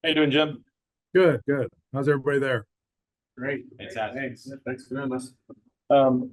How you doing, Jim? Good, good. How's everybody there? Great. Fantastic. Thanks for doing this. Um,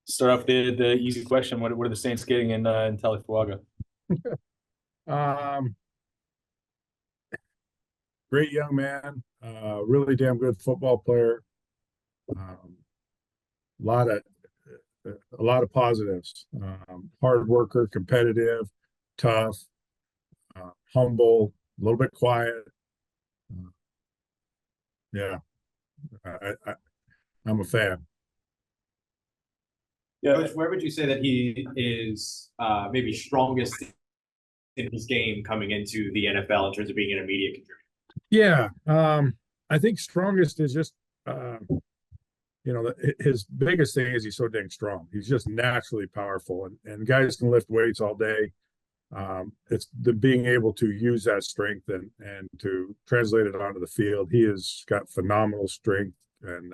Start off the easy question. What are the Saints getting in Taliese Fuaga? Um, Great young man, really damn good football player. Um, a lot of a lot of positives. Hard worker, competitive, tough, humble, a little bit quiet. Uh, yeah, I'm a fan. Yeah, Coach, where would you say that he is maybe strongest in his game coming into the NFL in terms of being an immediate contributor? Yeah, I think strongest is just uh, his biggest thing is he's so dang strong. He's just naturally powerful, and guys can lift weights all day. It's the being able to use that strength and to translate it onto the field. He has got phenomenal strength, and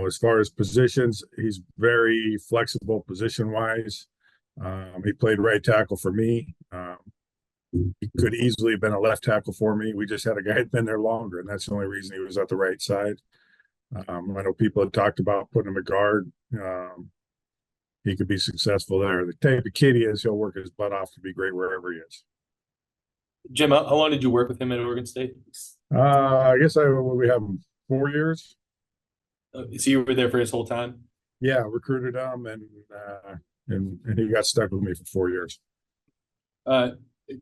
as far as positions, he's very flexible position wise. He played right tackle for me. He could easily have been a left tackle for me. We just had a guy who'd been there longer, and that's the only reason he was at the right side. I know people had talked about putting him at guard. He could be successful there. The type of kid he is, he'll work his butt off to be great wherever he is. Jim, how long did you work with him at Oregon State? I guess we have him 4 years. So you were there for his whole time? Yeah, recruited him and he got stuck with me for 4 years. Uh,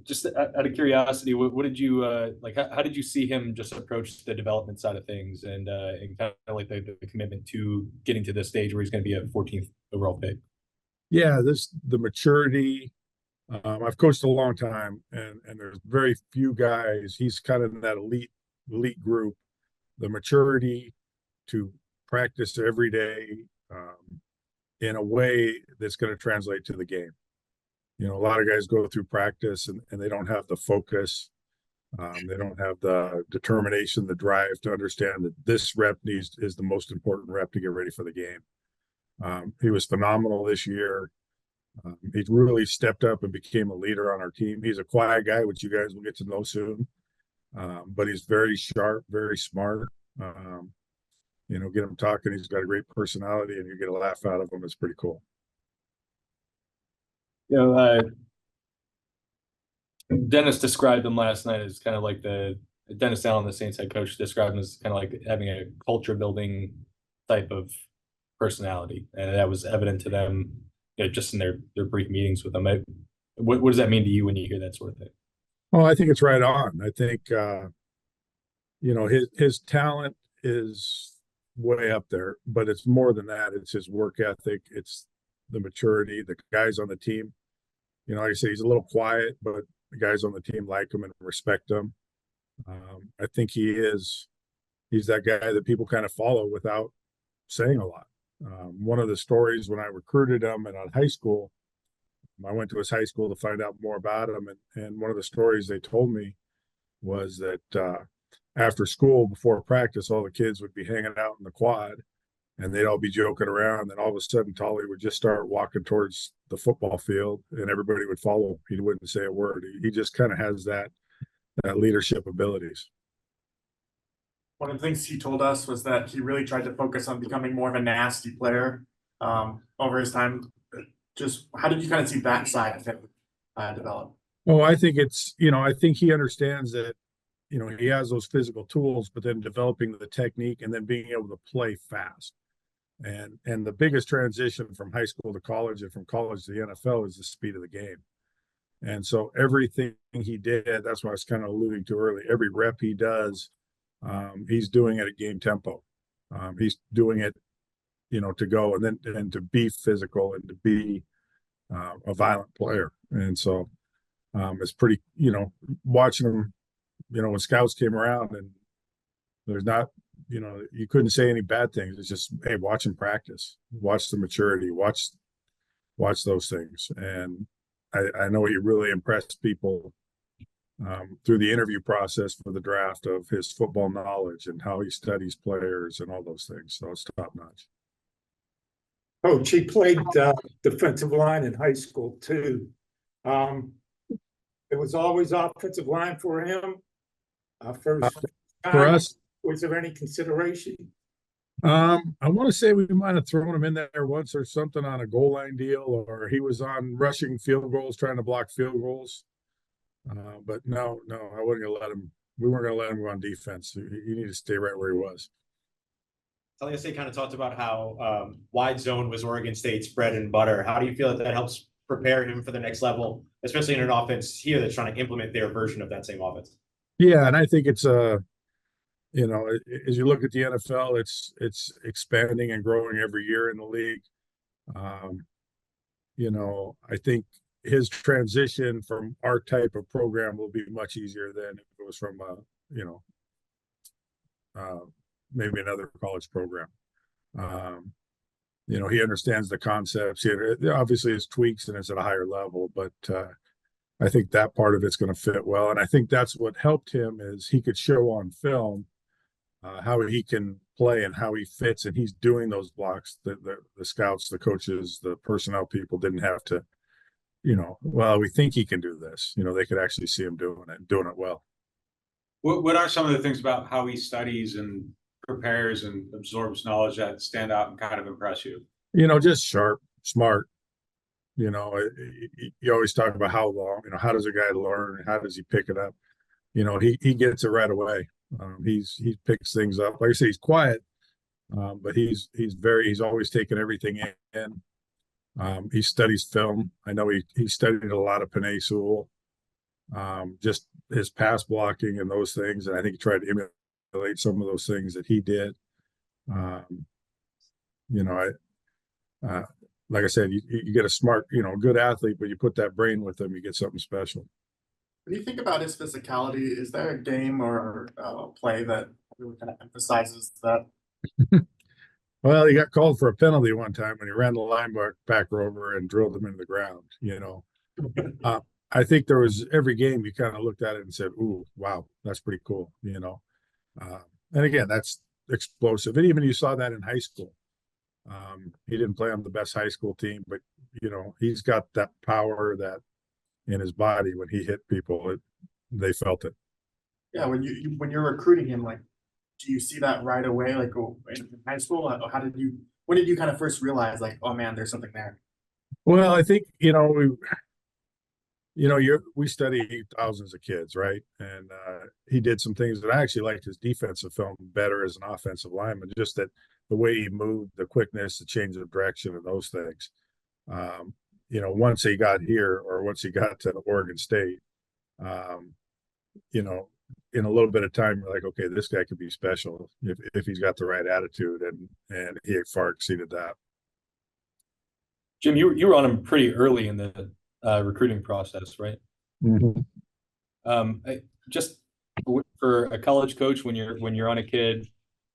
just out of curiosity, what did you like? How did you see him just approach the development side of things and kind of like the commitment to getting to the stage where he's going to be a 14th overall pick? Yeah, the maturity. I've coached a long time, and there's very few guys. He's kind of in that elite group. The maturity to practice every day in a way that's going to translate to the game. A lot of guys go through practice and they don't have the focus. They don't have the determination, the drive to understand that this rep is the most important rep to get ready for the game. He was phenomenal this year. He really stepped up and became a leader on our team. He's a quiet guy, which you guys will get to know soon. But he's very sharp, very smart. Get him talking. He's got a great personality, and you get a laugh out of him. It's pretty cool. You know, Dennis described him last night as kind of like the Dennis Allen, the Saints head coach, described him as kind of like having a culture building type of personality, and that was evident to them, just in their brief meetings with him. What does that mean to you when you hear that sort of thing? Well, I think it's right on. I think his talent is way up there, but it's more than that. It's his work ethic. It's the maturity. The guys on the team, like I say, he's a little quiet, but the guys on the team like him and respect him. I think he's that guy that people kind of follow without saying a lot. One of the stories when I recruited him and on high school, I went to his high school to find out more about him. And one of the stories they told me was that after school, before practice, all the kids would be hanging out in the quad and they'd all be joking around. And all of a sudden, Tolly would just start walking towards the football field and everybody would follow. He wouldn't say a word. He just kind of has that leadership abilities. One of the things he told us was that he really tried to focus on becoming more of a nasty player over his time. Just how did you kind of see that side of him develop? Oh, I think I think he understands that, he has those physical tools, but then developing the technique and then being able to play fast. And the biggest transition from high school to college and from college to the NFL is the speed of the game. And so everything he did, that's what I was kind of alluding to earlier, every rep he does, he's doing it at game tempo. He's doing it, to go and to be physical and to be a violent player. And so it's pretty, watching him, when scouts came around and there's not, you couldn't say any bad things. It's just, hey, watch him practice, watch the maturity, watch those things. And I know he really impressed people through the interview process for the draft of his football knowledge and how he studies players and all those things. So it's top notch. Coach, he played defensive line in high school too. It was always offensive line for him, first For time? us, Was there any consideration? I want to say we might have thrown him in there once or something on a goal line deal, or he was on rushing field goals, trying to block field goals. But no, I wasn't gonna let him. We weren't gonna let him go on defense. He needed to stay right where he was. Taliese kind of talked about how wide zone was Oregon State's bread and butter. How do you feel that helps prepare him for the next level, especially in an offense here that's trying to implement their version of that same offense? Yeah, and I think it's you know, as you look at the NFL, it's expanding and growing every year in the league. Um, you know, I think his transition from our type of program will be much easier than if it was from you know, uh, maybe another college program. Um, you know, he understands the concepts. There obviously is tweaks and it's at a higher level, but I think that part of it's going to fit well. And I think that's what helped him is he could show on film how he can play and how he fits, and he's doing those blocks. The scouts, the coaches, the personnel people didn't have to, you know, well, we think he can do this. You know, they could actually see him doing it well. What are some of the things about how he studies and prepares and absorbs knowledge that stand out and kind of impress you? You know, just sharp, smart. You know, you always talk about how long. You know, how does a guy learn? How does he pick it up? You know, he gets it right away. He picks things up. Like I say, he's quiet, but he's always taking everything in. He studies film. I know he studied a lot of Panay Sewell, just his pass blocking and those things. And I think he tried to emulate some of those things that he did. You know, like I said, you get a smart, you know, good athlete, but you put that brain with them, you get something special. When you think about his physicality, is there a game or play that really kind of emphasizes that? Well, he got called for a penalty one time when he ran the linebacker over and drilled him into the ground. You know, I think there was every game you kind of looked at it and said, "Ooh, wow, that's pretty cool." You know, and again, that's explosive. And even you saw that in high school. He didn't play on the best high school team, but you know, he's got that power that in his body when he hit people, they felt it. Yeah, when you're recruiting him, like, do you see that right away? Like, in high school, when did you kind of first realize, like, oh man, there's something there? Well, I think we study thousands of kids, right? And he did some things that I actually liked his defensive film better as an offensive lineman, just that the way he moved, the quickness, the change of direction, and those things. You know, once he got here or once he got to Oregon State, you know, in a little bit of time, you're like, okay, this guy could be special if he's got the right attitude, and he far exceeded that. Jim, you were on him pretty early in the recruiting process, right? Mm-hmm. Just for a college coach, when you're on a kid,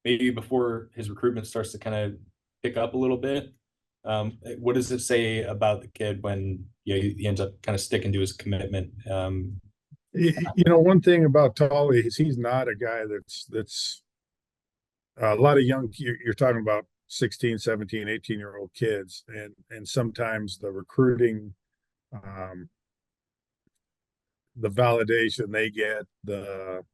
maybe before his recruitment starts to kind of pick up a little bit, what does it say about the kid when he ends up kind of sticking to his commitment? You know, one thing about Tolly is he's not a guy that's a lot of you're talking about 16, 17, 18-year-old kids, and sometimes the recruiting, the validation they get, the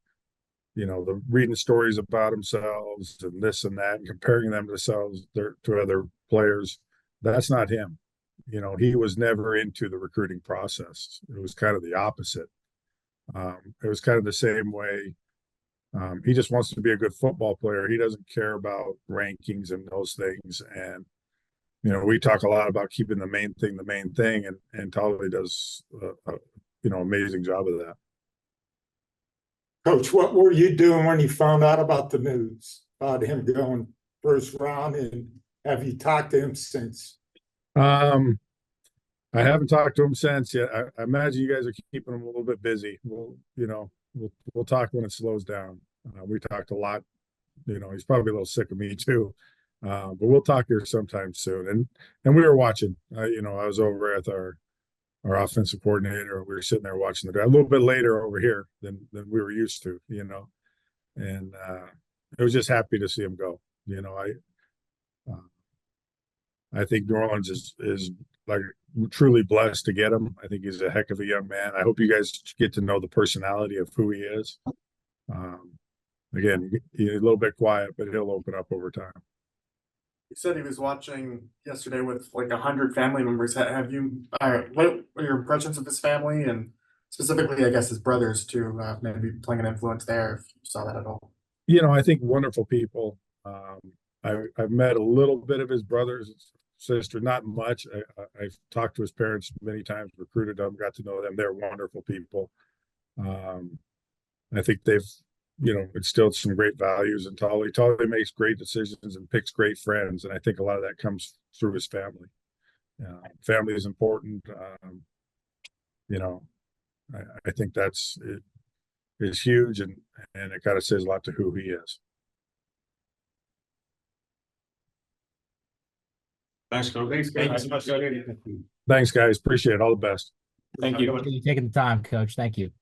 reading stories about themselves and this and that and comparing themselves to other players, that's not him. You know, he was never into the recruiting process. It was kind of the opposite. It was kind of the same way. He just wants to be a good football player. He doesn't care about rankings and those things. And, you know, we talk a lot about keeping the main thing. And Tolly does, amazing job of that. Coach, what were you doing when you found out about the news about him going first round, and have you talked to him since? I haven't talked to him since yet. I imagine you guys are keeping him a little bit busy. We'll talk when it slows down. We talked a lot. You know, he's probably a little sick of me too. But we'll talk here sometime soon. And we were watching. I was over at our offensive coordinator. We were sitting there watching the draft a little bit later over here than we were used to. You know, and I was just happy to see him go. You know, I think New Orleans is like truly blessed to get him. I think he's a heck of a young man. I hope you guys get to know the personality of who he is. Again, he's a little bit quiet, but he'll open up over time. He said he was watching yesterday with like 100 family members. Have you, what are your impressions of his family and specifically, I guess, his brothers too, maybe playing an influence there, if you saw that at all? I think wonderful people. I've met a little bit of his brother's sister, not much. I've talked to his parents many times, recruited them, got to know them. They're wonderful people. I think they've, instilled some great values in Tali. Tali makes great decisions and picks great friends, and I think a lot of that comes through his family. Family is important. I think that's it is huge, and it kind of says a lot to who he is. Thanks, Coach. Thank you so much. Thanks, guys. Appreciate it. All the best. Thank you. Thank you for taking the time, Coach. Thank you.